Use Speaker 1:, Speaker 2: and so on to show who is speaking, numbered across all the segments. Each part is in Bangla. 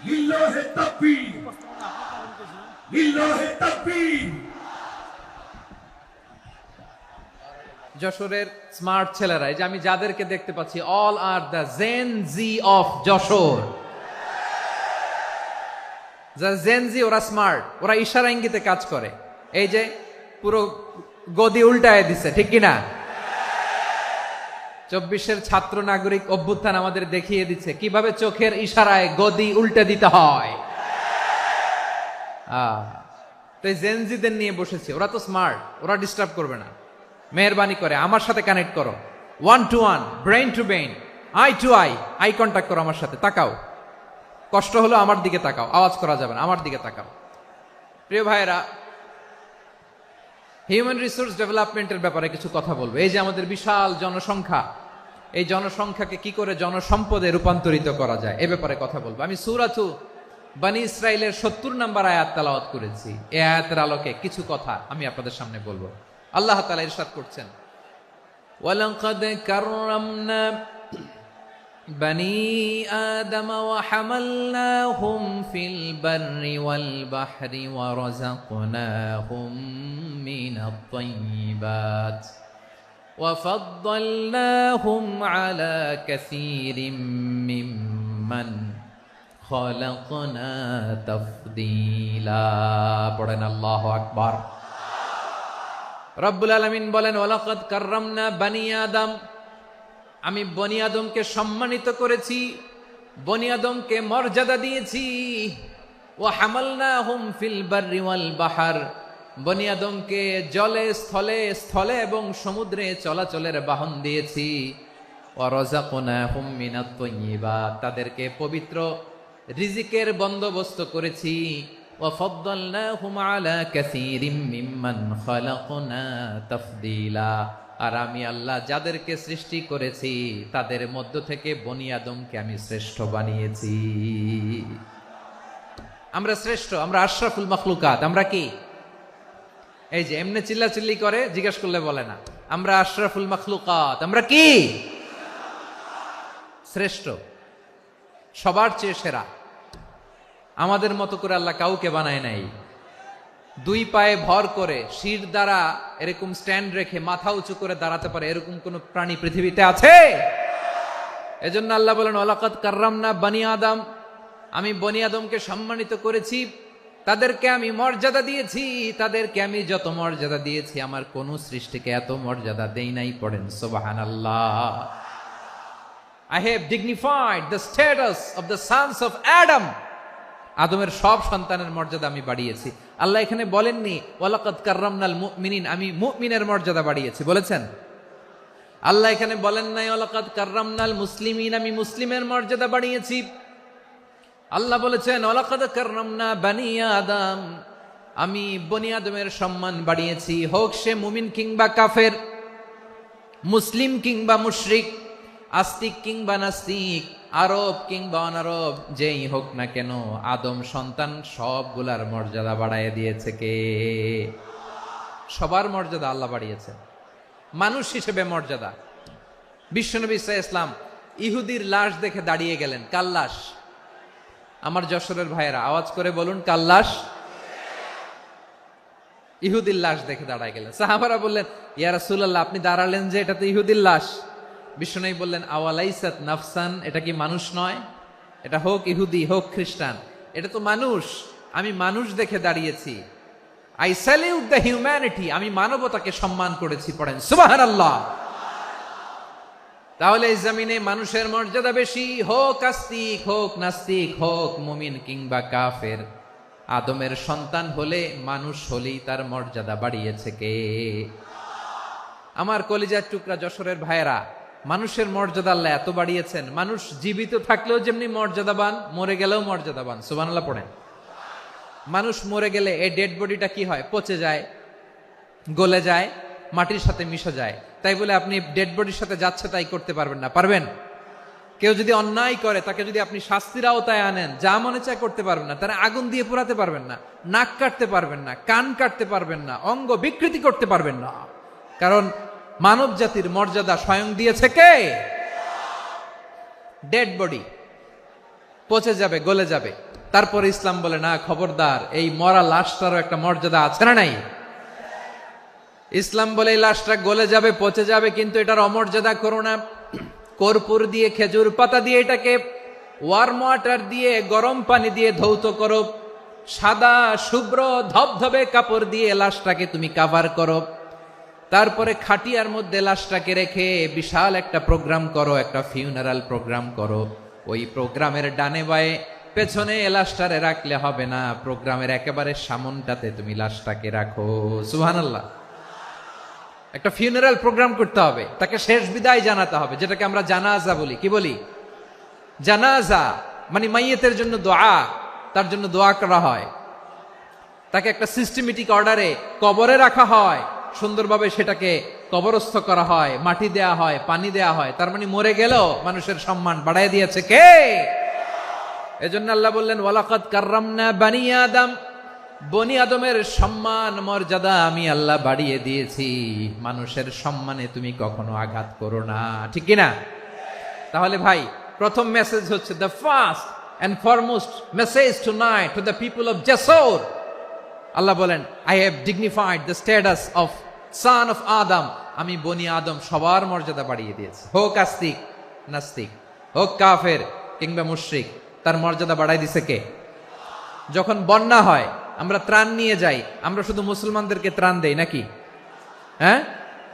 Speaker 1: লিল্লাহে তাকবীর, লিল্লাহে তাকবীর।
Speaker 2: যশোরের স্মার্ট ছেলেরা, এই যে আমি যাদেরকে দেখতে পাচ্ছি, all are the Gen Z of Jessore. Gen Z, ওরা স্মার্ট, ওরা ইশারা ইঙ্গিতে কাজ করে। এই যে পুরো গদি উল্টায় দিছে, ঠিক কিনা? 24-এর ছাত্র নাগরিক অভ্যুত্থান আমাদের দেখিয়ে দিচ্ছে কিভাবে চোখের ইশারায় গদি উল্টে দিতে হয়। তো এই জেনজিদের নিয়ে বসেছে, ওরা তো স্মার্ট, ওরা ডিস্টার্ব করবে না। মেহরবানি করে আমার সাথে কানেক্ট করো, 1 to 1, brain to brain, eye to eye, eye contact করো আমার সাথে, তাকাও। কষ্ট হলো আমার দিকে তাকাও, আওয়াজ করা যাবে না, আমার দিকে তাকাও। প্রিয় ভাইয়েরা, হিউম্যান রিসোর্স ডেভেলপমেন্টের ব্যাপারে কিছু কথা বলবো। এই যে আমাদের বিশাল জনসংখ্যা, এই জনসংখ্যাকে কি করে জনসম্পদে রূপান্তরিত করা যায় এ ব্যাপারে কথা বলবো। আমি সূরাতু বনী ইসরাইলের 70 নম্বর আয়াত তেলাওয়াত করেছি। এই আয়াতের আলোকে কিছু কথা আমি আপনাদের সামনে বলবো। আল্লাহ তাআলা ইরশাদ করছেন, ওয়ালাকাদ কাররামনা বনী আদম ওয়া হামালনাহুম ফিল বাররি ওয়াল বাহরি ওয়া রাযাকনাহুম মিনাত তাইয়্যিবাত ওয়া ফাদ্দালনাহুম আলা কাসীরিম মিম্মান খালাকনা তাফদীলা। পড়েন আল্লাহু আকবার। রব্বুল আলামিন বলেন, ওয়ালাকাদ কাররামনা বনী আদম, আমি বনী আদমকে সম্মানিত করেছি, বনী আদমকে মর্যাদা দিয়েছি। ওয়া হামালনাহুম ফিল বাররি ওয়াল বাহর, বনী আদমকে জলে স্থলে, স্থলে এবং সমুদ্রে চলাচলের বাহন দিয়েছি। ওয়া রাযাকনাহুম মিনাত তাইয়্যিবাত, তাদেরকে পবিত্র রিজিকের বন্দোবস্ত করেছি। ওয়া ফাদ্দালনাহুম আলা কাসীরিম মিম্মান খালাকনা তাফদীলা, আর আমি আল্লাহ যাদেরকে সৃষ্টি করেছি তাদের মধ্য থেকে বনী আদমকে আমি শ্রেষ্ঠ বানিয়েছি। আমরা শ্রেষ্ঠ, আমরা আশরাফুল মাখলুকাত। আমরা কি? এই যে এমনি চিল্লাচিল্লি করে, জিজ্ঞেস করলে বলে না। আমরা আশরাফুল মাখলুকাত। আমরা কি? শ্রেষ্ঠ, সবার চেয়ে সেরা। আমাদের মতো করে আল্লাহ কাউকে বানায় নাই। দুই পায়ে ভর করে, শির দ্বারা এরকম স্ট্যান্ড রেখে মাথা উঁচু করে দাঁড়াতে পারে এরকম কোন প্রাণী পৃথিবীতে আছে? এজন্য আল্লাহ বলেন, ওয়ালাকাদ কাররামনা বনী আদম, আমি বনী আদমকে সম্মানিত করেছি, তাদেরকে আমি মর্যাদা দিয়েছি। তাদেরকে আমি যত মর্যাদা দিয়েছি আমার কোন সৃষ্টিকে এত মর্যাদা দেই নাই। পড়েন সুবহানাল্লাহ। I have dignified the status of the sons of Adam. আদমের সব সন্তানের মর্যাদা আমি বাড়িয়েছি। আল্লাহ এখানে বলেননি ওয়ালাকাদ কাররামনাল মুমিনিন, আমি মুমিনের মর্যাদা বাড়িয়েছি, বলেছেন? আল্লাহ এখানে বলেন নাই ওয়ালাকাদ কাররামনাল মুসলিমিন, আমি মুসলিমের মর্যাদা বাড়িয়েছি। আল্লাহ বলেছেন ওয়ালাকাদ কাররামনা বনী আদম, আমি বনী আদমের সম্মান বাড়িয়েছি। হোক সে মুমিন কিংবা কাফের, মুসলিম কিংবা মুশরিক, আস্তিক কিংবা নাস্তিক, আরব কিংবা অনারব, যেই হোক না কেন, আদম সন্তান সবগুলার মর্যাদা বাড়ায় দিয়েছে কে? সবার মর্যাদা আল্লাহ বাড়িয়েছে। মানুষ হিসেবে মর্যাদা। বিশ্বনবী সাল্লাল্লাহু আলাইহি ওয়াসাল্লাম ইহুদির লাশ দেখে দাঁড়িয়ে গেলেন। কার লাশ? আমার যশোরের ভাইয়েরা আওয়াজ করে বলুন, কার লাশ? ইহুদির লাশ দেখে দাঁড়ায় গেলেন। সাহাবারা বললেন, ইয়া রাসূলুল্লাহ, আপনি দাঁড়ালেন যে, এটা তো ইহুদির লাশ। বিশ্বনবী বললেন, আওয়ালাইসাত নাফসান, এটা কি মানুষ নয়? এটা হোক ইহুদি হোক খ্রিস্টান, এটা তো মানুষ। আমি মানুষ দেখে দাঁড়িয়েছি। আই স্যালিউট দ্য হিউম্যানিটি, আমি মানবতাকে সম্মান করেছি। পড়েন সুবহানাল্লাহ। তাহলে এই জমিনে মানুষের মর্যাদা বেশি, হোক আস্তিক হোক নাস্তিক, হোক মুমিন কিংবা কাফের। আদমের সন্তান হলে, মানুষ হলেই তার মর্যাদা বাড়িয়েছে কে? আমার কলিজার টুকরা যশোরের ভাইয়েরা, মানুষের মর্যাদা আল্লাহ এত বাড়িয়েছেন, মানুষ জীবিত থাকলেও যেমনি মর্যাদাবান, মরে গেলেও মর্যাদাবান। সুবহানাল্লাহ পড়েন। মানুষ মরে গেলে এই ডেড বডিটা কি হয়? পচে যায়, গলে যায়, মাটির সাথে মিশে যায়। তাই বলে আপনি ডেড বডির সাথে যাচ্ছে তাই করতে পারবেন না। পারবেন? কেউ যদি অন্যায় করে, তাকে যদি আপনি শাস্তির আওতায় আনেন, যা মনে চায় করতে পারবেন না। তারা আগুন দিয়ে পোড়াতে পারবেন না, নাক কাটতে পারবেন না, কান কাটতে পারবেন না, অঙ্গ বিকৃতি করতে পারবেন না। কারণ মানব জাতির মর্যাদা স্বয়ং দিয়েছে কে? ডেড বডি পচে যাবে, গলে যাবে, তারপর ইসলাম বলে না, খবরদার, এই মরা লাশটারও একটা মর্যাদা আছে না নাই? ইসলাম বলে এই লাশটা গলে যাবে, পচে যাবে, কিন্তু এটার অমর্যাদা করো না। কর্পূর দিয়ে, খেজুর পাতা দিয়ে এটাকে ওয়ার্ম ওয়াটার দিয়ে, গরম পানি দিয়ে ধৌত করো, সাদা শুভ্র ধবধবে কাপড় দিয়ে লাশটাকে তুমি কাভার করো, তারপরে খাটিয়ার মধ্যে লাশটাকে রেখে বিশাল একটা প্রোগ্রাম করো, একটা ফিউনারাল প্রোগ্রাম করো। ওই প্রোগ্রামের ডানে বায়ে পেছনে লাশটারে রাখলে হবে না, প্রোগ্রামের একেবারে সামনটাতে তুমি লাশটাকে রাখো। সুবহানাল্লাহ। একটা ফিউনারাল প্রোগ্রাম করতে হবে, তাকে শেষ বিদায় জানাতে হবে, যেটাকে আমরা জানাজা বলি। কি বলি? জানাজা মানে মাইয়েতের জন্য দোয়া, তার জন্য দোয়া করা হয়, তাকে একটা সিস্টেমেটিক অর্ডারে কবরে রাখা হয়, সুন্দরভাবে সেটাকে কবরস্থ করা হয়, মাটি দেয়া হয়, পানি দেয়া হয়। তার মানে মরে গেল মানুষের সম্মান বাড়ায় দিয়েছে কে? এজন্য আল্লাহ বললেন ওয়ালাকাদ কাররামনা বানি আদম, বনি আদমের সম্মান মর্যাদা আমি আল্লাহ বাড়িয়ে দিয়েছি। মানুষের সম্মানে তুমি কখনো আঘাত করো না, ঠিক কিনা? তাহলে ভাই, প্রথম মেসেজ হচ্ছে, the first and foremost message tonight to the people of Jessore. আল্লাহ বলেন, I have dignified the status of son of Adam. আমি বনি আদম সবার মর্যাদা বাড়িয়ে দিয়েছি, হোক আস্তিক নাস্তিক, হোক কাফের কিংবা মুশরিক, তার মর্যাদা বাড়াই দিছে কে? যখন বন্যা হয়, আমরা ত্রাণ নিয়ে যাই, আমরা শুধু মুসলমানদেরকে ত্রাণ দেই নাকি? হ্যাঁ,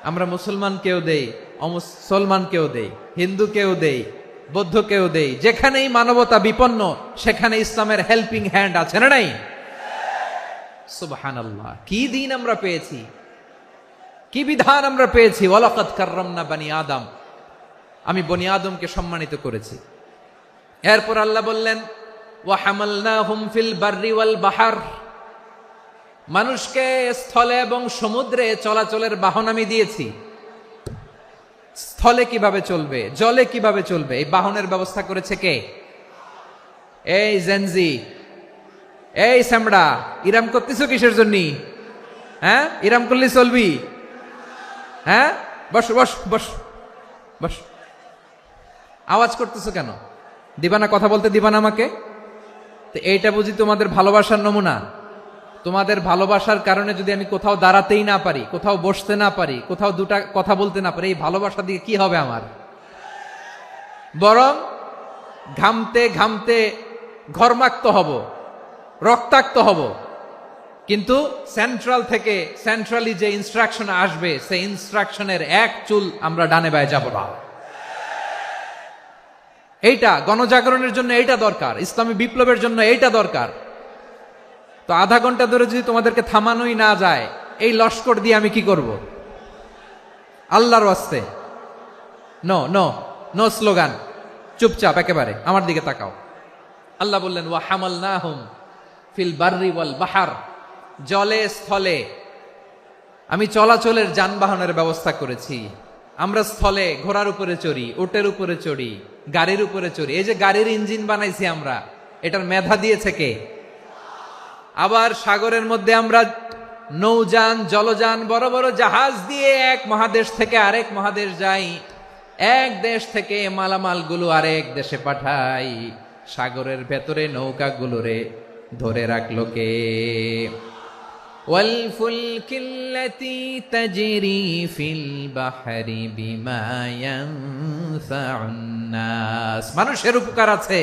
Speaker 2: আমরা মুসলমানকেও দেই, অমুসলমানকেও দেই, হিন্দুকেও দেই, বৌদ্ধকেও দেই। যেখানেই মানবতা বিপন্ন, সেখানে ইসলামের হেল্পিং হ্যান্ড আছে না নাই? সুবহানাল্লাহ। কি দিন আমরা পেয়েছি, কি বিধান আমরা পেয়েছি। ওয়ালাকাদ কাররামনা বানি আদম, আমি বনি আদমকে সম্মানিত করেছি। এরপর আল্লাহ বললেন, ওয়া হামালনাহুম ফিল বাররি ওয়াল বাহর, মানুষকে স্থলে এবং সমুদ্রে চলাচলের বাহন আমি দিয়েছি। স্থলে কিভাবে চলবে, জলে কিভাবে চলবে, এই বাহনের ব্যবস্থা করেছে কে? এই জেনজি, এই সামড়া, ইরাম করতেছ কিসের জন্য? হ্যাঁ, ইরাম করলে চলবি? হ্যাঁ, বস বস বস বস। আওয়াজ করতেছো কেন? দিবানা, কথা বলতে দিবানা আমাকে? তো এইটা বুঝি তোমাদের ভালোবাসার নমুনা? তোমাদের ভালোবাসার কারণে যদি আমি কোথাও দাঁড়াতেই না পারি, কোথাও বসতে না পারি, কোথাও দুটা কথা বলতে না পারি, এই ভালোবাসা দিয়ে কি হবে আমার? বরং ঘামতে ঘামতে ঘর্মাক্ত হব, রক্তাক্ত হব। কিন্তু সেন্ট্রাল থেকে, সেন্ট্রালি যে ইনস্ট্রাকশন আসবে, সেই ইনস্ট্রাকশনের এক চুল আমরা ডানে বায়ে যাব না। এইটা গণজাগরণের জন্য এইটা দরকার, ইসলামী বিপ্লবের জন্য এইটা দরকার। তো আধা ঘন্টা ধরে যদি তোমাদেরকে থামানোই না যায়, এই লস্কর দিয়ে আমি কি করব? আল্লাহর ওয়াস্তে নো নো নো স্লোগান, চুপচাপ একেবারে আমার দিকে তাকাও। আল্লাহ বললেন, ওয়া হামালনাহুম ফিল বাররি ওয়াল বাহর, জলে স্থলে আমি চলাচলের যানবাহনের ব্যবস্থা করেছি। আমরা স্থলে ঘোড়ার উপরে চড়ি, উটের উপরে চড়ি, গাড়ির উপরে চড়ি। এই যে গাড়ির ইঞ্জিন বানাইছি আমরা, এটার মেধা দিয়েছে কে? আবার সাগরের মধ্যে আমরা নৌযান, জলযান, বড় বড় জাহাজ দিয়ে এক মহাদেশ থেকে আরেক মহাদেশ যাই, এক দেশ থেকে মালামাল গুলো আরেক দেশে পাঠাই। সাগরের ভেতরে নৌকাগুলোরে ধরে রাখলো কে? ওয়াল ফুলকিল্লাতী তাজরি ফিল বাহরি বিমা ইয়ানফাউন নাস, মানুষের উপকার আছে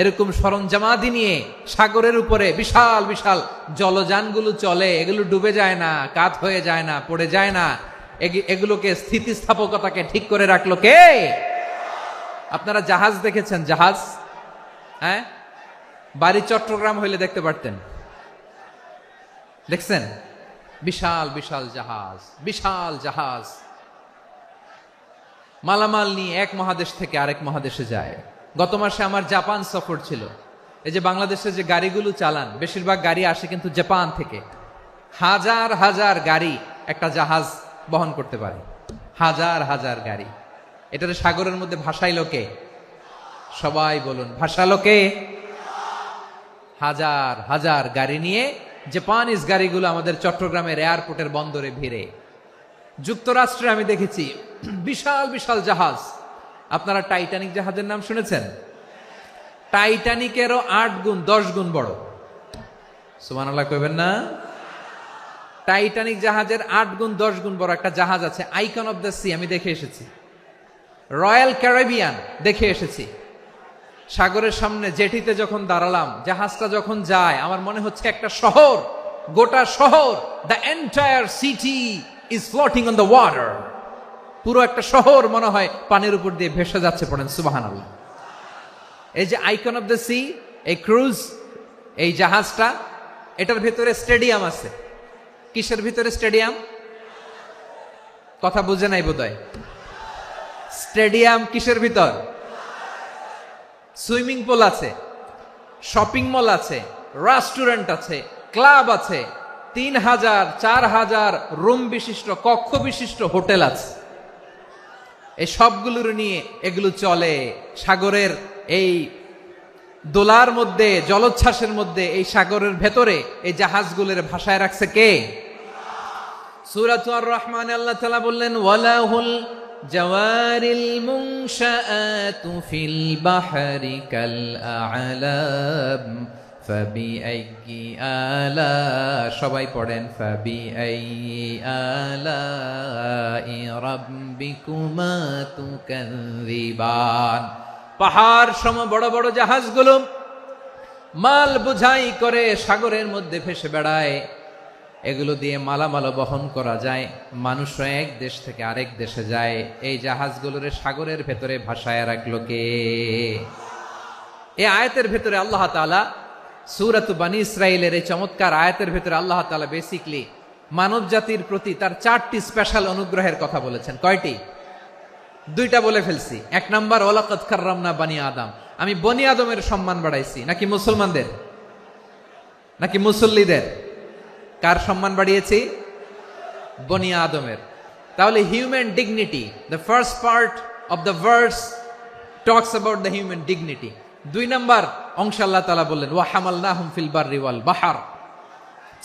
Speaker 2: এরকম সরঞ্জামাদি নিয়ে সাগরের উপরে বিশাল বিশাল জলযানগুলো চলে। এগুলো ডুবে যায় না, কাত হয়ে যায় না, পড়ে যায় না। এগুলোকে স্থিতিস্থাপকতাকে ঠিক করে রাখলো কে? আপনারা জাহাজ দেখেছেন? জাহাজ, হ্যাঁ, বাড়ি চট্টগ্রাম হইলে দেখতে পারতেন। দেখছেন? বিশাল বিশাল জাহাজ, বিশাল জাহাজ মালামাল নিয়ে এক মহাদেশ থেকে আরেক মহাদেশে যায়। গত মাসে আমার জাপান সফর ছিল। এই যে বাংলাদেশে যে গাড়িগুলো চালান, বেশিরভাগ গাড়ি আসে কিন্তু জাপান থেকে। হাজার হাজার গাড়ি একটা জাহাজ বহন করতে পারে, হাজার হাজার গাড়ি। এটার সাগরের মধ্যে ভাসাইলো কে? সবাই বলুন, ভাসালো কে? হাজার হাজার গাড়ি নিয়ে জাপানিজ গাড়িগুলো আমাদের চট্টগ্রামের এয়ারপোর্টের বন্দরে ভিড়ে। যুক্তরাষ্ট্রে আমি দেখেছি বিশাল বিশাল জাহাজ। আপনারা টাইটানিক জাহাজের নাম শুনেছেন? টাইটানিকেরও 8 গুণ 10 গুণ বড়। সুবহানাল্লাহ কইবেন না? টাইটানিক জাহাজের 8 গুণ 10 গুণ বড় একটা জাহাজ আছে, আইকন অফ দ্য সি, আমি দেখে এসেছি। রয়্যাল ক্যারিবিয়ান দেখে এসেছি। সাগরের সামনে জেটিতে যখন দাঁড়ালাম, জাহাজটা যখন যায়, আমার মনে হচ্ছে একটা শহর, গোটা শহর, the entire city is floating on the water. পুরো একটা শহর মনে হয় পানির উপর দিয়ে ভেসে যাচ্ছে। পড়েন সুবহানাল্লাহ। এই যে আইকন অফ দ্য সি, এই ক্রুজ, এই জাহাজটা, এটার ভিতরে স্টেডিয়াম আছে। কিসের ভিতরে স্টেডিয়াম? কথা বুঝে নাই বোধহয়। স্টেডিয়াম কিসের ভিতর? সুইমিং পুল আছে, শপিং মল আছে, রেস্টুরেন্ট আছে, ক্লাব আছে, 3000 4000 রুম বিশিষ্ট, কক্ষ বিশিষ্ট হোটেল আছে। এই সবগুলোর নিয়ে এগুলো চলে সাগরের এই দোলার মধ্যে, জলোচ্ছ্বাসের মধ্যে, এই সাগরের ভেতরে এই জাহাজগুলোর ভাষায় রাখছে কে? সূরাতুর আর রহমানে আল্লাহ তাআলা বললেন, ওয়ালাহুল জাওয়ারিল মুনশাআতু ফিল বাহরি কাল আ'লাম ফাবিআইয়ি আলা, সবাই পড়েন, ফাবিআইয়ি আলাই রাব্বিকুমা তুকাযযিবান। পাহাড় সম বড় বড় জাহাজগুলো মাল বোঝাই করে সাগরের মধ্যে ভেসে বেড়ায়। এগুলো দিয়ে মালামাল বহন করা যায়, মানুষরা এক দেশ থেকে আরেক দেশে যায়। এই জাহাজগুলোর সাগরের ভেতরে ভাসায় রাখলো কে? এই আয়াতের ভেতরে আল্লাহ তাআলা সূরাত বানী ইসরাঈলের এই চমৎকার আয়াতের ভেতরে আল্লাহ তাআলা বেসিক্যালি মানব জাতির প্রতি তার 4টি স্পেশাল অনুগ্রহের কথা বলেছেন। কয়টি? 2টা বলে ফেলছি। 1 নাম্বার, ওয়ালাকাদ কাররামনা বানি আদম, আমি বনি আদমের সম্মান বাড়াইছি। নাকি মুসলমানদের? নাকি মুসল্লিদের? কার সম্মান বাড়িয়েছি? বনি আদমের। তাহলে human dignity, the first part of the verse talks about the human dignity. 2 number অংশ আল্লাহ তাআলা বললেন, ওয়া হামালনাহুম ফিল বাররি ওয়াল বাহর,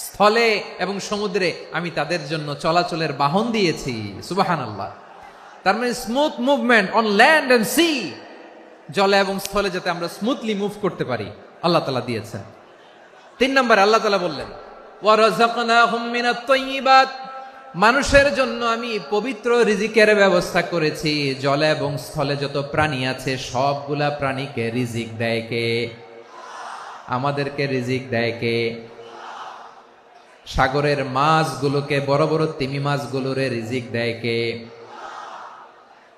Speaker 2: স্থলে এবং সমুদ্রে আমি তাদের জন্য চলাচলের বাহন দিয়েছি। সুবহানাল্লাহ। তার মানে smooth movement on land and sea, জলে এবং স্থলে যাতে আমরা স্মুথলি মুভ করতে পারি আল্লাহ তাআলা দিয়েছেন। 3 নম্বরে আল্লাহ তাআলা বললেন, ওয়া রাযাকনাহুম মিনাত তাইয়্যিবাত, মানুষের জন্য আমি পবিত্র রিজিকের ব্যবস্থা করেছি। জলে এবং স্থলে যত প্রাণী আছে সবগুলা প্রাণীকে রিজিক দেয় কে? আমাদেরকে রিজিক দেয় কে? সাগরের মাছগুলোকে, বড় বড় তিমি মাছগুলোরে রিজিক দেয় কে?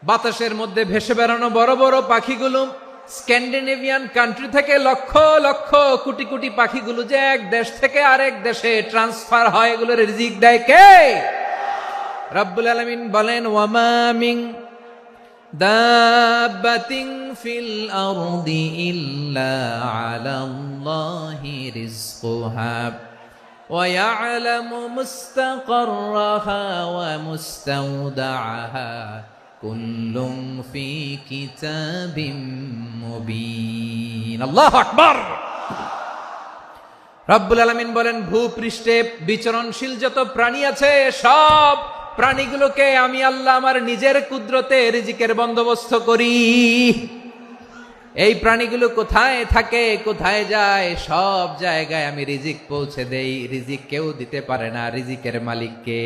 Speaker 2: বাতাসের মধ্যে ভেসে বেড়ানো বড় বড় পাখিগুলো, স্ক্যান্ডিনেভিয়ান কান্ট্রি থেকে লক্ষ লক্ষ কোটি কোটি পাখিগুলো যে এক দেশ থেকে আরেক দেশে ট্রান্সফার হয়, এগুলোর রিজিক দেয় কে? রব্বুল আলামিন বলেন, ওয়ামা মিন দাব্বাতিন ফিল আরদি ইল্লা আলাল্লাহি রিজকুহা ওয়া ইয়ালামু মুস্তাকাররাহা ওয়া মুস্তাওদাআহা কুল্লুম ফি কিতাবিম মুবিন। আল্লাহু আকবার। রব্বুল আলামিন বলেন, ভূপৃষ্ঠে বিচরণশীল যত প্রাণী আছে সব প্রাণীগুলোকে আমি আল্লাহ আমার নিজের কুদরতে রিজিকের বন্দোবস্ত করি। এই প্রাণীগুলো কোথায় থাকে, কোথায় যায়, সব জায়গায় আমি রিজিক পৌঁছে দেই। রিজিক কেউ দিতে পারে না, রিজিকের মালিক কে?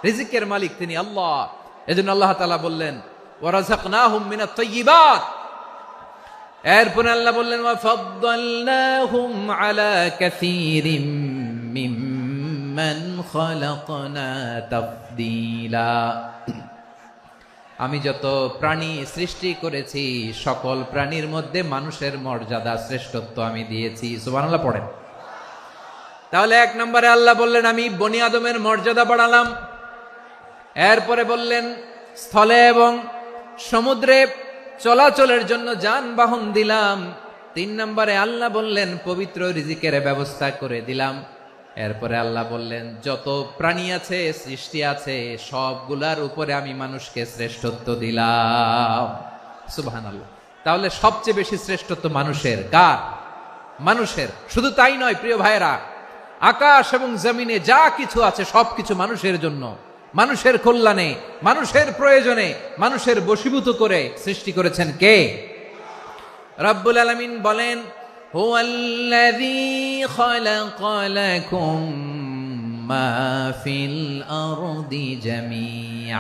Speaker 2: রিজিকের মালিক তিনি আল্লাহ। এজন্য আল্লাহ তাআলা বললেন, ওয়া রাযাকনাহুম মিনাত তাইয়্যিবাত। এরপর আল্লাহ বললেন, ওয়া ফাদ্দালনাহুম আলা কাসীরিম মিম্মান খালাকনা তাফদীলা। আমি যত প্রাণী সৃষ্টি করেছি সকল প্রাণীর মধ্যে মানুষের মর্যাদা, শ্রেষ্ঠত্ব আমি দিয়েছি। সুবহানাল্লাহ পড়েন। তাহলে 1 নম্বরে আল্লাহ বললেন, আমি বনি আদমের মর্যাদা বাড়ালাম। এরপরে বললেন, স্থলে এবং সমুদ্রে চলাচলের জন্য যানবাহন দিলাম। 3 নম্বরে আল্লাহ বললেন, পবিত্র রিজিকের ব্যবস্থা করে দিলাম। এরপরে আল্লাহ বললেন, যত প্রাণী আছে, সৃষ্টি আছে, সবগুলার উপরে আমি মানুষকে শ্রেষ্ঠত্ব দিলাম। সুবহানাল্লাহ। তাহলে সবচেয়ে বেশি শ্রেষ্ঠত্ব মানুষের। কার? মানুষের। শুধু তাই নয় প্রিয় ভাইরা, আকাশ এবং জমিনে যা কিছু আছে সবকিছু মানুষের জন্য, মানুষের কল্যাণে, মানুষের প্রয়োজনে, মানুষের বশীভূত করে সৃষ্টি করেছেন কে? রব্বুল আলামিন বলেন, হুয়াল্লাযী খালাকা লাকুম মা ফিল আরদি জামিআ।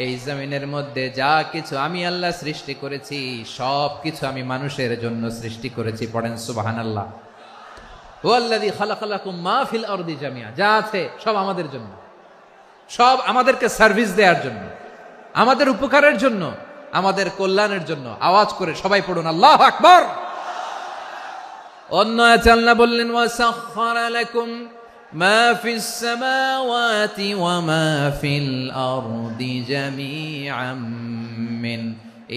Speaker 2: এই জমিনের মধ্যে যা কিছু আমি আল্লাহ সৃষ্টি করেছি সব কিছু আমি মানুষের জন্য সৃষ্টি করেছি। পড়েন সুবহানাল্লাহ। হুয়াল্লাযী খালাকা লাকুম মা ফিল আরদি জামিআ, যা আছে সব আমাদের জন্য, সব আমাদেরকে সার্ভিস দেওয়ার জন্য, আমাদের উপকারের জন্য, আমাদের কল্যাণের জন্য। আওয়াজ করে সবাই পড়ুন আল্লাহু আকবার। অন্য আয়াতে আল্লাহ বললেন, ওয়াসাখখারা লাকুম মা ফিস সামাওয়াতি ওয়া মা ফিল আরদি জামিআম মিন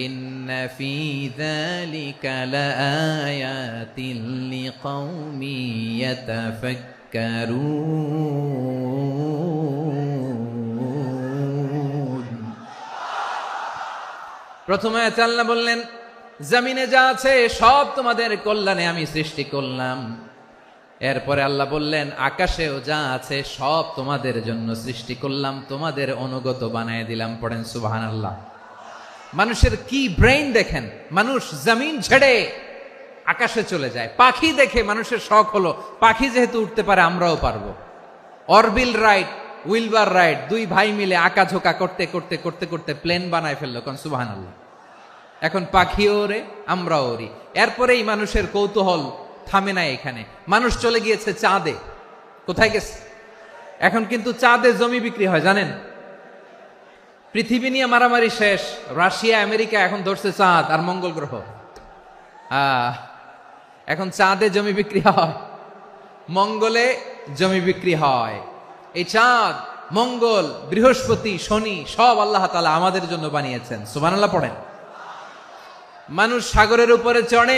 Speaker 2: ইন্না ফি যালিকা লাআয়াতিন লিকাউমি ইয়াতাফাক্কারুন। প্রথমে আয়াতে আল্লাহ বললেন, জমিনে যা আছে সব তোমাদের কল্যাণে আমি সৃষ্টি করলাম। এরপরে আল্লাহ বললেন, আকাশেও যা আছে সব তোমাদের জন্য সৃষ্টি করলাম, তোমাদের অনুগত বানায় দিলাম। পড়েন সুবহানাল্লাহ। মানুষের কি ব্রেইন দেখেন, মানুষ জমিন ছেড়ে আকাশে চলে যায়। পাখি দেখে মানুষের শখ হলো, পাখি যেহেতু উঠতে পারে আমরাও পারবো। অরবিল রাইট, উইলবার রাইট, দুই ভাই মিলে আঁকাঝোঁকা করতে করতে করতে করতে প্লেন বানায় ফেললো। কোন সুবহানাল্লাহ। এখন পাখিও ওরে, আমরাও ওরি। এরপরেই মানুষের কৌতূহল থামে না এখানে। মানুষ চলে গিয়েছে চাঁদে। কোথায় গেছে? এখন কিন্তু চাঁদে জমি বিক্রি হয় জানেন। পৃথিবী নিয়ে মারামারি শেষ। রাশিয়া আমেরিকা এখন ধরছে চাঁদ আর মঙ্গল গ্রহ। এখন চাঁদে জমি বিক্রি হয়, মঙ্গলে জমি বিক্রি হয়। এই চাঁদ, মঙ্গল, বৃহস্পতি, শনি সব আল্লাহ তাআলা আমাদের জন্য বানিয়েছেন। সুবহানাল্লাহ পড়েন। মানুষ সাগরের উপরে চড়ে,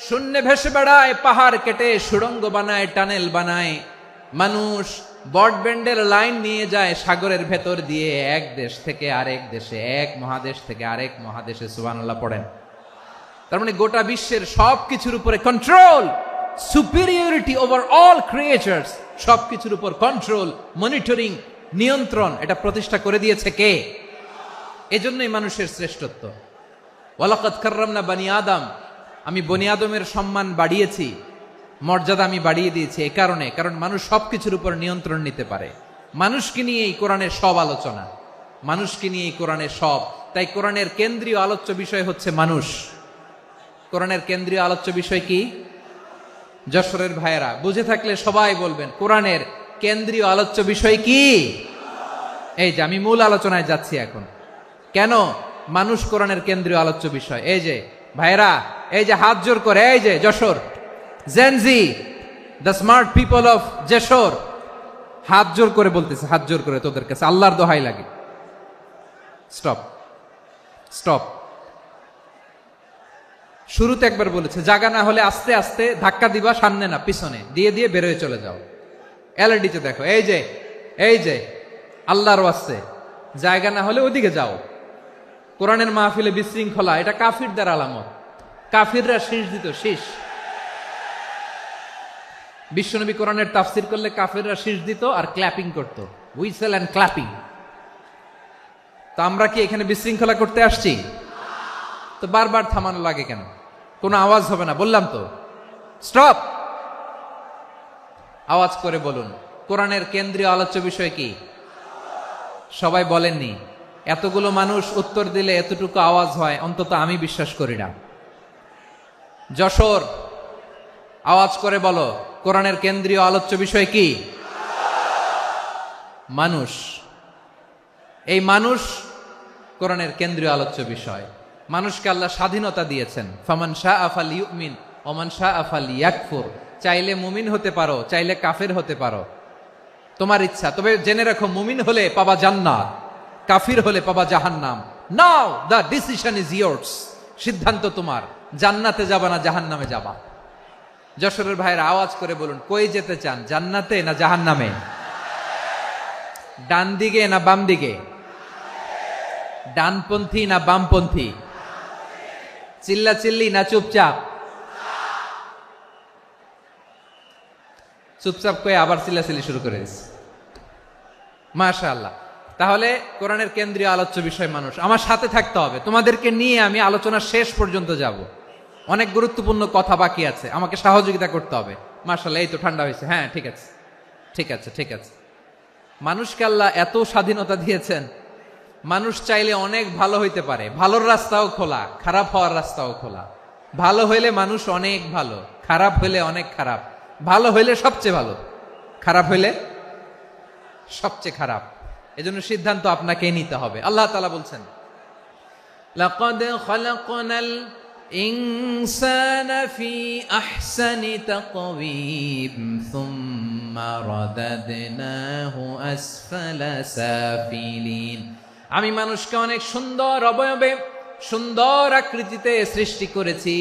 Speaker 2: শূন্যে ভেসে বেড়ায়, পাহাড় কেটে সুড়ঙ্গ বানায়, টানেল বানায়। মানুষ ব্রডব্যান্ডের লাইন নিয়ে যায় সাগরের ভেতর দিয়ে, এক দেশ থেকে আরেক দেশে, এক মহাদেশ থেকে আরেক মহাদেশে। সুবহানাল্লাহ পড়েন। তার মানে গোটা বিশ্বের সব কিছুর উপরে control, superiority over all creatures, সবকিছুর উপর কন্ট্রোল, মনিটরিং, নিয়ন্ত্রণ, এটা প্রতিষ্ঠা করে দিয়েছে কে? এজন্যই মানুষের শ্রেষ্ঠত্ব। ওয়ালাকাদ কাররামনা বানি আদম, আমি বনি আদমের সম্মান বাড়িয়েছি, মর্যাদা আমি বাড়িয়ে দিয়েছি। এই কারণে, কারণ মানুষ সবকিছুর উপর নিয়ন্ত্রণ নিতে পারে। মানুষকে নিয়ে এই কোরআনের সব আলোচনা, মানুষকে নিয়ে এই কোরআনের সব। তাই কোরআনের কেন্দ্রীয় আলোচ্য বিষয় হচ্ছে মানুষ। কোরআনের কেন্দ্রীয় আলোচ্য বিষয় কি? যশোরের ভাইয়েরা বুঝে থাকলে সবাই বলবেন, কোরআনের কেন্দ্রীয় আলোচ্য বিষয় কি? এই যে আমি মূল আলোচনায় যাচ্ছি এখন। কেন মানুষ কোরআনের কেন্দ্রীয় আলোচ্য বিষয়? এই যে ভাইয়েরা, এই যে হাত জোর করে, এই যে Jessore Gen Z, the smart people of Jessore, হাত জোর করে বলতেছে, হাত জোর করে তোদের কাছে আল্লাহর দোহাই লাগে, স্টপ স্টপ। শুরুতে একবার বলেছে, জায়গা না হলে আস্তে আস্তে ধাক্কা দিবা, সামনে না পিছনে, দিয়ে দিয়ে বেরোয় চলে যাও। এলইডিতে দেখো, এই যে এই যে আল্লাহর ওয়াস্তে জায়গা না হলে ওদিকে যাও। কোরআনের মাহফিলে বিশৃঙ্খলা, এটা কাফিরদের আলামত। কাফিররা শীষ দিত, শীষ। বিশ্বনবী কোরআনের তাফসির করলে কাফিররা শীষ দিত আর ক্ল্যাপিং করত, হুইসেল এন্ড ক্ল্যাপিং। তো আমরা কি এখানে বিশৃঙ্খলা করতে আসছি? তো বারবার থামানো লাগে কেন? কোনো আওয়াজ হবে না, বললাম তো, স্টপ। আওয়াজ করে বলুন, কোরআনের কেন্দ্রীয় আলোচ্য বিষয় কি? সবাই বলেননি। এতগুলো মানুষ উত্তর দিলে এতটুকু আওয়াজ হয়, অন্তত আমি বিশ্বাস করি না। যশোর, আওয়াজ করে বলো, কোরআনের কেন্দ্রীয় আলোচ্য বিষয় কি? মানুষ। এই মানুষ কোরআনের কেন্দ্রীয় আলোচ্য বিষয়। মানুষকে আল্লাহ স্বাধীনতা দিয়েছেন। ফামান শাআ ফালইউমিন ওয়া মান শাআ ফালইয়াকফুর। চাইলে মুমিন হতে পারো, চাইলে কাফের হতে পারো, তোমার ইচ্ছা। তবে জেনে রাখো, মুমিন হলে পাবা জান্নাত, কাফির হলে পাবা জাহান্নাম। নাও দ্য ডিসিশন ইজ ইয়ার্স। সিদ্ধান্ত তোমার, জান্নাতে যাবা না জাহান্নামে যাবা। যশোরের ভাইয়ের আওয়াজ করে বলুন, কই যেতে চান, জান্নাতে না জাহান্নামে? ডান দিকে না বাম দিকে? ডানপন্থী না বামপন্থী? চিল্লা চিল্লি না চুপচাপ? চুপচাপ কয়ে আবার চিল্লাচিল্লি শুরু করে দিচ্ছে। মাশাআল্লাহ। তাহলে কোরআনের কেন্দ্রীয় আলোচ্য বিষয় মানুষ। আমার সাথে থাকতে হবে, তোমাদেরকে নিয়ে আমি আলোচনা শেষ পর্যন্ত যাব। অনেক গুরুত্বপূর্ণ কথা বাকি আছে, আমাকে সহযোগিতা করতে হবে। মাশাআল্লাহ, এই তো ঠান্ডা হয়েছে। হ্যাঁ, ঠিক আছে ঠিক আছে ঠিক আছে। মানুষকে আল্লাহ এত স্বাধীনতা দিয়েছেন, মানুষ চাইলে অনেক ভালো হইতে পারে। ভালোর রাস্তাও খোলা, খারাপ হওয়ার রাস্তাও খোলা। ভালো হইলে মানুষ অনেক ভালো, খারাপ হইলে অনেক খারাপ। ভালো হইলে সবচেয়ে ভালো, খারাপ হইলে সবচেয়ে খারাপ। এজন্য সিদ্ধান্ত আপনাকে নিতে হবে। আল্লাহ তাআলা বলছেন, লাকাদ খালাকনাল ইনসানা ফি আহসানি তাকওয়িম সুম্মা রাদাদনাহু আসফালা সাফিলিন। আমি মানুষকে অনেক সুন্দর অবয়বে, সুন্দর আকৃতিতে সৃষ্টি করেছি।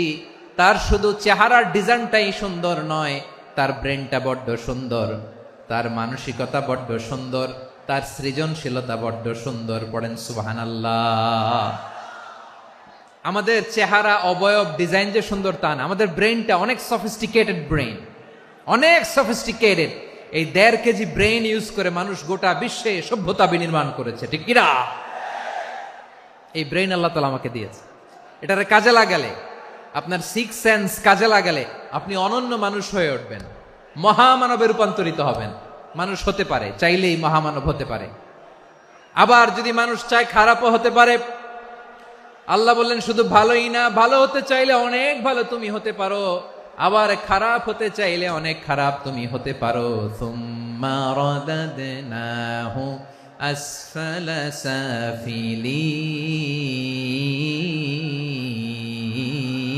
Speaker 2: তার শুধু চেহারার ডিজাইনটাই সুন্দর নয়, তার ব্রেনটা বড্ড সুন্দর, তার মানসিকতা বড্ড সুন্দর, তার সৃজনশীলতা বড্ড সুন্দর। পড়েন সুবহানাল্লাহ। আমাদের চেহারা, অবয়ব, ডিজাইন যে সুন্দর তা না, আমাদের ব্রেনটা অনেক সফিস্টিকেটেড ব্রেন, অনেক সফিস্টিকেটেড। এই 1.5 কেজি ব্রেন ইউজ করে মানুষ গোটা বিশ্বে সভ্যতা বিনির্মাণ করেছে, ঠিক কিনা? এই ব্রেন আল্লাহ তাআলা আমাকে দিয়েছে। এটারে কাজে লাগালে, আপনার 6 সেন্স কাজে লাগালে আপনি অনন্য মানুষ হয়ে উঠবেন, মহামানবে রূপান্তরিত হবেন। মানুষ হতে পারে, চাইলেই মহামানব হতে পারে। আবার যদি মানুষ চায় খারাপও হতে পারে। আল্লাহ বললেন শুধু ভালোই না, ভালো হতে চাইলে অনেক ভালো তুমি হতে পারো, আবার খারাপ হতে চাইলে অনেক খারাপ তুমি হতে পারো। সুম্মা রাদাদনাহু আসফালা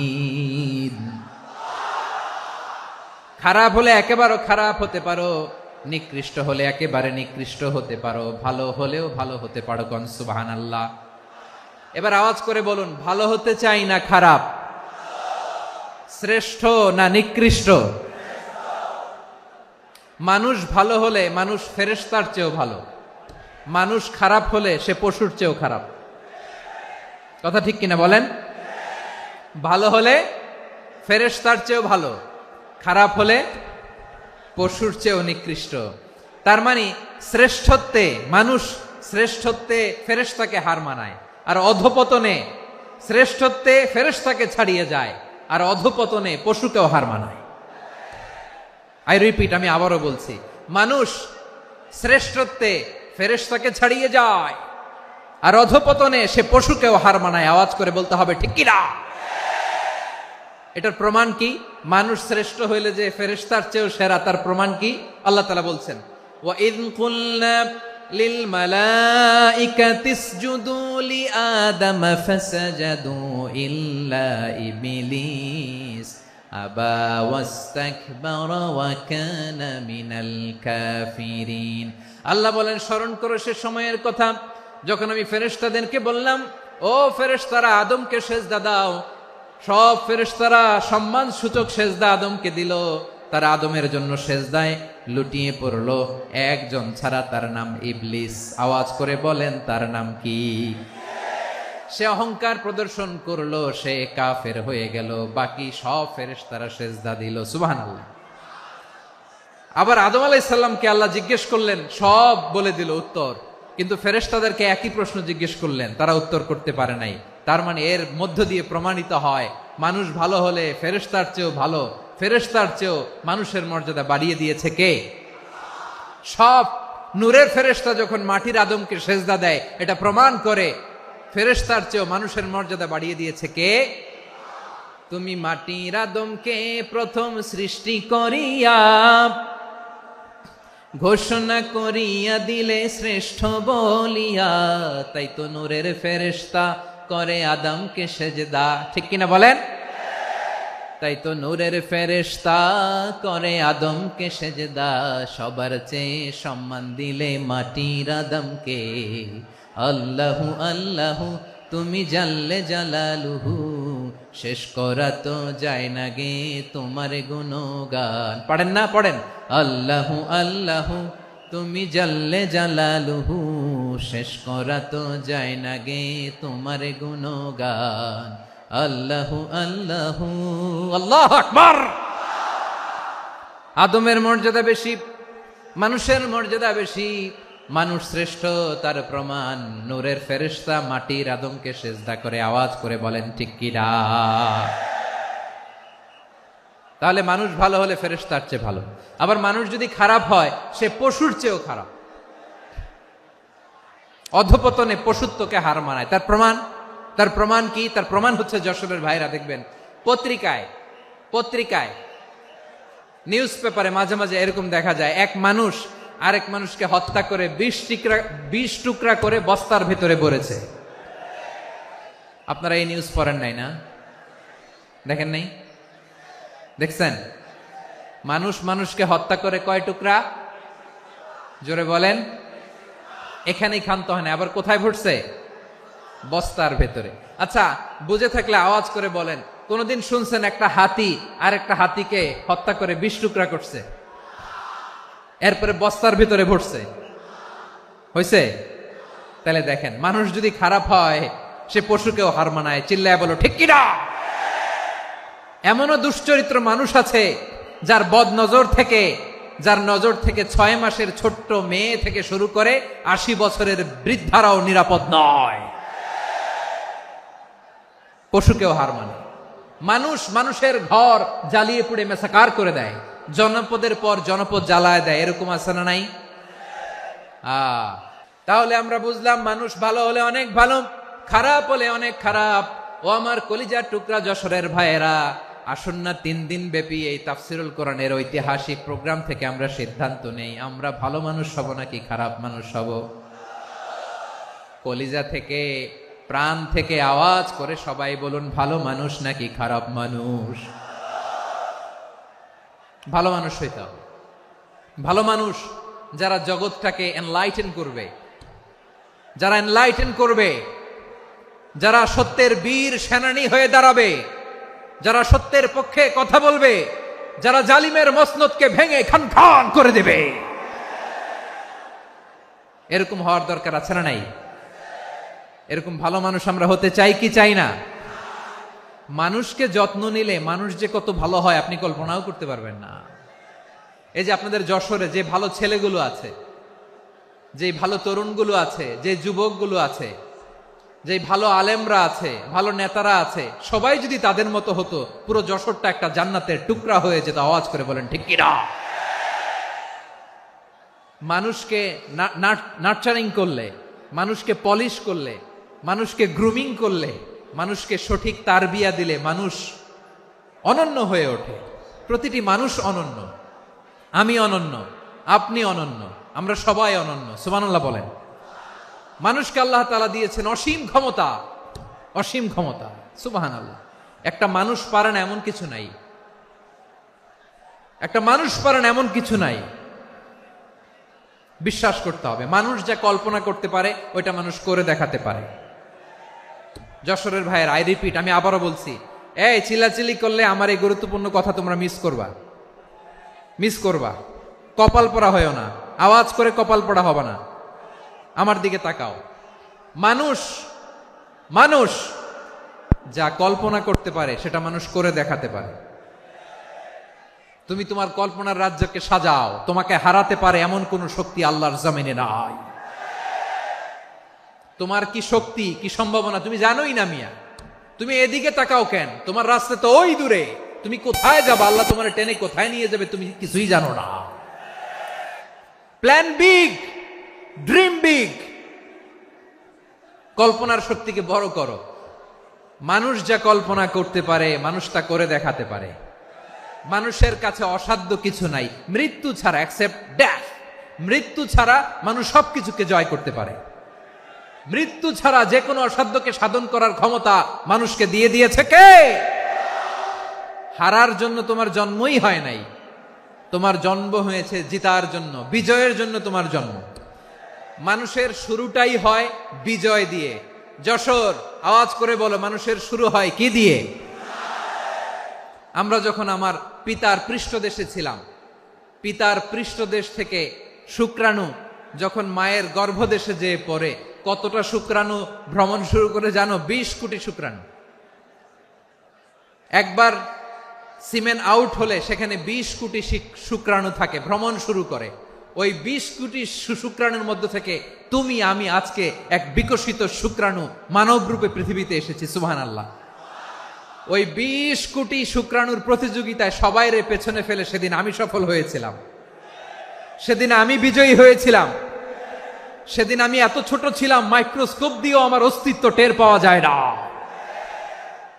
Speaker 2: সাফিলিন। খারাপ হলে একেবারে খারাপ হতে পারো, নিকৃষ্ট হলে একেবারে নিকৃষ্ট হতে পারো, ভালো হলেও ভালো হতে পারো। কোন সুবহানাল্লাহ। এবার আওয়াজ করে বলুন, ভালো হতে চাই না খারাপ? শ্রেষ্ঠ না নিকৃষ্ট? মানুষ ভালো হলে মানুষ ফেরেশতার চেয়েও ভালো, মানুষ খারাপ হলে সে পশুর চেয়েও খারাপ। কথা ঠিক কিনা বলেন? ভালো হলে ফেরেশতার চেয়েও ভালো, খারাপ হলে পশুর চেয়েও নিকৃষ্ট। তার মানে শ্রেষ্ঠত্বে মানুষ, শ্রেষ্ঠত্বে ফেরেশতাকে হার মানায়, আর অধপতনে শ্রেষ্ঠত্বে ফেরেশতাকে ছাড়িয়ে যায়, আর অধপতনে পশুকেও হার মানায়। আই রিপিট, আমি আবারও বলছি, মানুষ শ্রেষ্ঠত্বে ফেরেশতাকে ছাড়িয়ে যায়, আর অধপতনে সে পশুকেও হার মানায়। আওয়াজ করে বলতে হবে ঠিক কিনা? এটার প্রমাণ কি? মানুষ শ্রেষ্ঠ হইলে যে ফেরেশতার চেয়েও সেরা, তার প্রমাণ কি? আল্লাহ তাআলা বলছেন, ওয়া ইয কুলনা লিল মালাইকাতি ইসজুদু লি আদম ফাসাজাদু ইল্লা ইবলিস আবা ওয়াস্তাকবারা ওয়া কানা মিনাল কাফিরিন। আল্লাহ বলেন, স্মরণ করো সে সময়ের কথা যখন আমি ফেরেশতাদেরকে বললাম, ও ফেরেশতারা আদমকে সেজদা দাও। সব ফেরেশতারা সম্মান সূচক সেজদা আদমকে দিল। তারা আদমের জন্য সেজদায় লুটিয়ে পড়লো, একজন ছাড়া, তার নাম ইবলিস। আওয়াজ করে বলেন, তার নাম কি? সে অহংকার প্রদর্শন করলো, সে কাফের হয়ে গেল। বাকি সব ফেরেশতারা সেজদা দিল। সুবহানাল্লাহ। আবার আদম আলাইহিস সালামকে আল্লাহ জিজ্ঞেস করলেন, সব বলে দিল উত্তর, কিন্তু ফেরেশতাদেরকে একই প্রশ্ন জিজ্ঞেস করলেন, তারা উত্তর করতে পারে নাই। তার মানে এর মধ্য দিয়ে প্রমাণিত হয়, মানুষ ভালো হলে ফেরেশতার চেয়েও ভালো, ফেরেশতার চেয়েও মানুষের মর্যাদা বাড়িয়ে দিয়েছে কে? সব নূরের ফেরেশতা যখন মাটির আদমকে সেজদা দেয়, এটা প্রমাণ করে ফেরেশতার চেয়েও মানুষের মর্যাদা বাড়িয়ে দিয়েছে কে? তুমি মাটির আদমকে প্রথম সৃষ্টি করিয়া ঘোষণা করিয়া দিলে শ্রেষ্ঠ বলিয়া, তাই তো নূরের ফেরেশতা করে আদমকে সেজদা। ঠিক কিনা বলেন? তাই তো নূরের ফেরেশতা করে আদমকে সেজদা। সবার চেয়ে সম্মান দিলে মাটির আদমকে। আল্লাহু আল্লাহু তুমি জাল্লে জালালুহু, শেষ করা তো যায় না গে তোমার গুণগান। পড়েন না? পড়েন। আল্লাহু আল্লাহু তুমি জাল্লে জালালুহু, শেষ করা তো যায় না গে তোমার গুণগান। আল্লাহু আল্লাহু আল্লাহু আকবার। আদমের মর্যাদা বেশি, মানুষের মর্যাদা বেশি। মানুষ শ্রেষ্ঠ তার প্রমাণ, নূরের ফেরেশতা মাটির আদমকে সেজদা করে আওয়াজ করে বলেন ঠিক কিনা। তাহলে মানুষ ভালো হলে ফেরেশতার চেয়ে ভালো। আবার মানুষ যদি খারাপ হয় সে পশুর চেয়েও খারাপ, অধপতনে পশুত্বকে হার মানায়। তার প্রমাণ কি? তার প্রমাণ হচ্ছে যশোরের ভাইরা দেখবেন পত্রিকায় নিউজ পেপারে মাঝে মাঝে এরকম দেখা যায়, এক মানুষ আরেক মানুষকে হত্যা করে 20 টুকরা করে বস্তার ভেতরে ভরেছে। আপনারা এই নিউজ পড়েন নাই না? দেখেন নাই? দেখছেন? মানুষ মানুষকে হত্যা করে কয় টুকরা? জোরে বলেন। এখানেই ক্ষান্ত হয় না, আবার কোথায় ভরছে? বস্তার ভেতরে। আচ্ছা, বুঝে থাকলে আওয়াজ করে বলেন, কোনদিন শুনছেন একটা হাতি আর একটা হাতিকে হত্যা করে 20 টুকরা করছে, এরপরে বস্তার ভিতরে ভরছে? হয়েছে? তাহলে দেখেন, মানুষ যদি খারাপ হয় সে পশুকেও হার মানায়। চিল্লায় বলো ঠিক কিনা। এমনও দুশ্চরিত্র মানুষ আছে যার নজর থেকে 6 মাসের ছোট্ট মেয়ে থেকে শুরু করে 80 বছরের বৃদ্ধারাও নিরাপদ নয়। পশুকেও হার মানে। মানুষের ঘর জ্বালিয়ে পুড়ে মেসাকার করে দেয়, জনপদের পর জনপদ জ্বালায় দেয়, এরকম আছে না নাই? তাহলে আমরা বুঝলাম মানুষ ভালো হলে অনেক ভালো, খারাপ হলে অনেক খারাপ। ও আমার কলিজার টুকরা যশোরের ভাইয়েরা, আসুন না 3 দিন ব্যাপী এই তাফসিরুল কোরআনের ঐতিহাসিক প্রোগ্রাম থেকে আমরা সিদ্ধান্ত নেই, আমরা ভালো মানুষ হব নাকি খারাপ মানুষ হব। কলিজা থেকে, প্রাণ থেকে আওয়াজ করে সবাই বলুন, ভালো মানুষ নাকি খারাপ মানুষ? ভালো মানুষ হইতে হবে। ভালো মানুষ যারা জগৎটাকে এনলাইটেন করবে, যারা সত্যের বীর সেনানী হয়ে দাঁড়াবে, যারা সত্যের পক্ষে কথা বলবে, যারা জালিমের মসনদকে ভেঙে খান খান করে দেবে। এরকম হওয়ার দরকার আছে না নাই? এরকম ভালো মানুষ আমরা হতে চাই কি চাই না? মানুষকে যত্ন নিলে মানুষ যে কত ভালো হয় আপনি কল্পনাও করতে পারবেন না। এই যে আপনাদের যশোরে যে ভালো ছেলেগুলো আছে, যে ভালো তরুণগুলো আছে, যে যুবকগুলো আছে, যে ভালো আলেমরা আছে, ভালো নেতারা আছে, সবাই যদি তাদের মতো হতো, পুরো যশোরটা একটা জান্নাতের টুকরা হয়ে যেত। আওয়াজ করে বলেন ঠিক কিনা। মানুষকে নার্চারিং করলে, মানুষকে পলিশ করলে, মানুষকে গ্রুমিং করলে, মানুষকে সঠিক তারবিয়া দিলে মানুষ অনন্য হয়ে ওঠে। প্রতিটি মানুষ অনন্য। আমি অনন্য, আপনি অনন্য, আমরা সবাই অনন্য। সুবহানাল্লাহ বলেন। মানুষকে আল্লাহ তাআলা দিয়েছেন অসীম ক্ষমতা। সুবহানাল্লাহ। একটা মানুষ পারে না এমন কিছু নাই। বিশ্বাস করতে হবে, মানুষ যা কল্পনা করতে পারে ওইটা মানুষ করে দেখাতে পারে। যশোরের ভাইয়ের, আই রিপিট, আমি আবারও বলছি, এই চিল্লাচিল্লি করলে আমার এই গুরুত্বপূর্ণ কথা তোমরা মিস করবা। কপাল পড়া হয় না, আওয়াজ করে কপাল পড়া হবে না। আমার দিকে তাকাও। মানুষ যা কল্পনা করতে পারে সেটা মানুষ করে দেখাতে পারে। তুমি তোমার কল্পনার রাজ্যকে সাজাও, তোমাকে হারাতে পারে এমন কোন শক্তি আল্লাহর জমিনে নাই। তোমার কি শক্তি, কি সম্ভাবনা তুমি জানোই না মিয়া। তুমি এদিকে তাকাও কেন? তোমার রাস্তা তো ওই দূরে। তুমি কোথায় যাবে, আল্লাহ তোমার টেনে কোথায় নিয়ে যাবে তুমি কিছুই জানো না। প্ল্যান বিগ, ড্রিম বিগ, কল্পনার শক্তিকে বড় করো। মানুষ যা কল্পনা করতে পারে মানুষ তা করে দেখাতে পারে। মানুষের কাছে অসাধ্য কিছু নাই, মৃত্যু ছাড়া, এক্সেপ্ট ডেথ। মৃত্যু ছাড়া মানুষ সবকিছুকে জয় করতে পারে। মৃত্যু ছাড়া যে কোনো অসাধ্যকে সাধন করার ক্ষমতা মানুষকে দিয়ে দিয়েছে কে? হারার জন্য তোমার জন্মই হয় নাই, তোমার জন্ম হয়েছে জিতার জন্য, বিজয়ের জন্য তোমার জন্ম। মানুষের শুরুটাই হয় বিজয় দিয়ে। যশোর, আওয়াজ করে বলো, মানুষের শুরু হয় কি দিয়ে? আমরা যখন আমার পিতার পৃষ্ঠদেশে ছিলাম, পিতার পৃষ্ঠদেশ থেকে শুক্রাণু যখন মায়ের গর্ভদেশে যেয়ে পড়ে, কতটা শুক্রাণু ভ্রমণ শুরু করে জানো? 20 কোটি শুক্রাণু। একবার সিমেন আউট হলে সেখানে 20 কোটি শুক্রাণু থাকে, ভ্রমণ শুরু করে। ওই 20 কোটি শুক্রাণুর মধ্য থেকে তুমি আমি আজকে এক বিকশিত শুক্রাণু মানব রূপে পৃথিবীতে এসেছি, সুবহানাল্লাহ। ওই 20 কোটি শুক্রাণুর প্রতিযোগিতায় সবাইরে পেছনে ফেলে সেদিন আমি সফল হয়েছিলাম, সেদিন আমি বিজয়ী হয়েছিলাম। সেদিন আমি এত ছোট ছিলাম, মাইক্রোস্কোপ দিয়েও আমার অস্তিত্ব টের পাওয়া যায় না।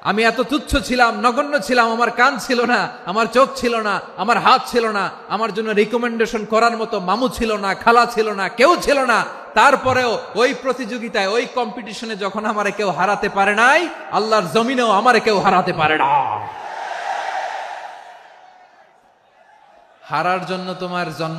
Speaker 2: আমি এত তুচ্ছ ছিলাম, নগণ্য ছিলাম, আমার কান ছিল না, আমার চোখ ছিল না, আমার হাত ছিল না, আমার জন্য রিকমেন্ডেশন করার মতো মামু ছিল না, খালা ছিল না, কেউ ছিল না। তারপরেও ওই প্রতিযোগিতায়, ওই কম্পিটিশনে যখন আমারে কেউ হারাতে পারে নাই, আল্লাহর জমিনেও আমারে কেউ হারাতে পারে না। হারার জন্য তোমার জন্ম